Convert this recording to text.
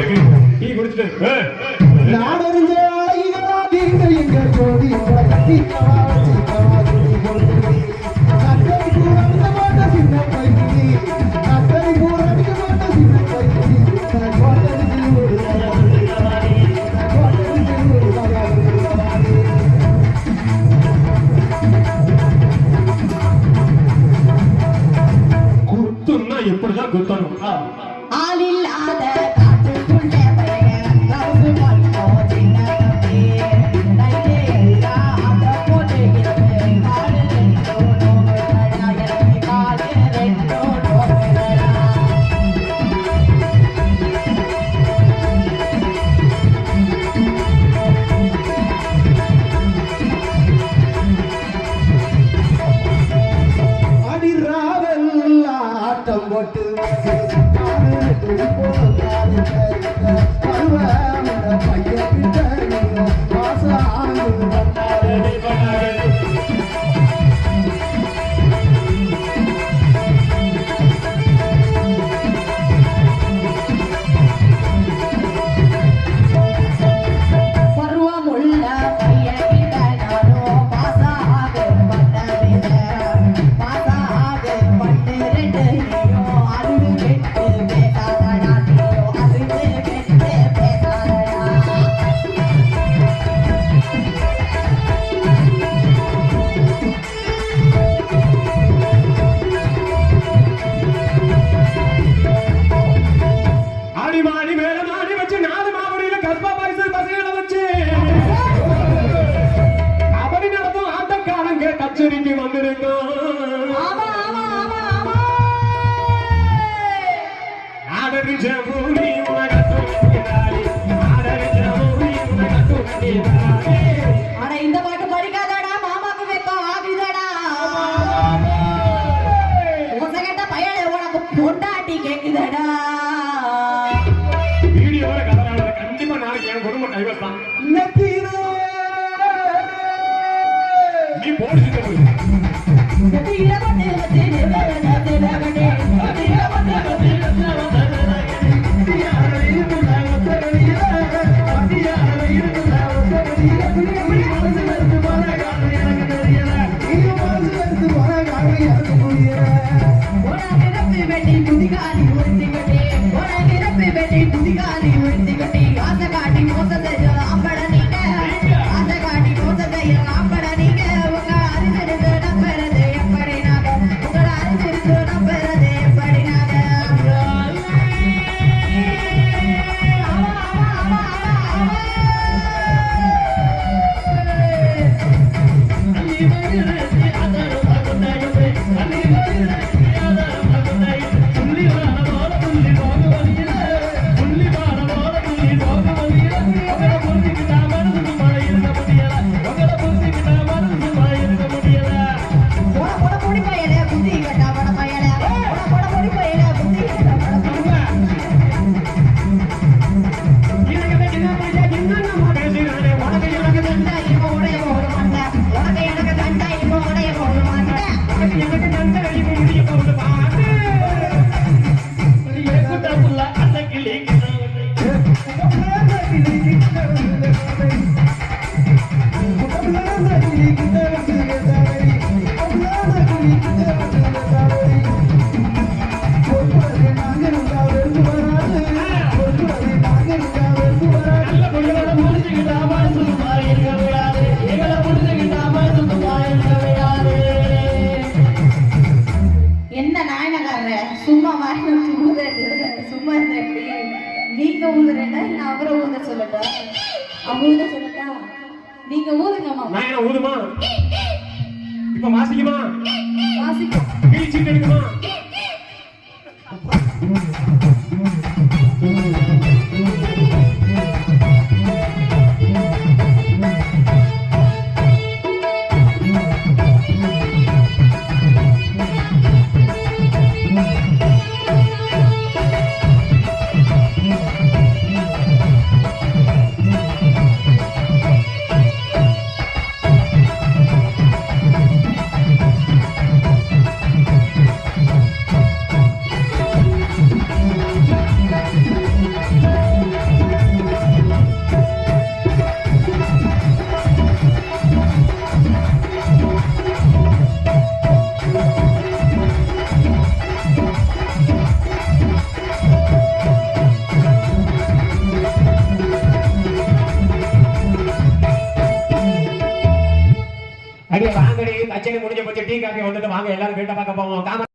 tea குடிச்சிட்டு நாடறிஞ்ச அழகிகளா நீங்க எங்க ஜோடி கட்டி கட்டை பூரடிக்க மாட்ட சின்ன பையனி கட்டை பூரடிக்க மாட்ட சின்ன பையனி குத்துன்னா எப்படிதான் குத்தணும் ஆளில்லாத காட்டுக்குள்ள ஆட்டம் போட்டு கச்சேரிக்கு வந்துருங்க ஆதரிச்ச பூமி உனகட்டும் இந்த பாட்டு படிக்காதடா மாமாக்கு வெக்கம் ஆகுதடா உசகட்ட பையனை உனக்கு பொண்டாட்டி கேக்குதடா வீடியோல கதறாத கண்டிப்பா நாளைக்கு என் குடும்பம் டைவர்ஸ் தான் நீ போடுங்க என்ன நாயனக்காரர சும்மா வாங்கி சும்மா நீங்க ஊதுறேன்னா இல்ல அவரை ஊத சொல்லட்டா அவங்க ஊத சொல்லட்டா நீங்க ஊதுங்கம்மா நாயனா ஊதுமா இப்ப வாசிக்குமா வாசிக்கும் கிழிச்சிட்டு எடுக்குமா அடி வாங்கடி கச்சேரி முடிஞ்ச போச்சு டீ காஃபி வந்துட்டு வாங்க எல்லாரும் வீட்டை பார்க்க போவோம் காம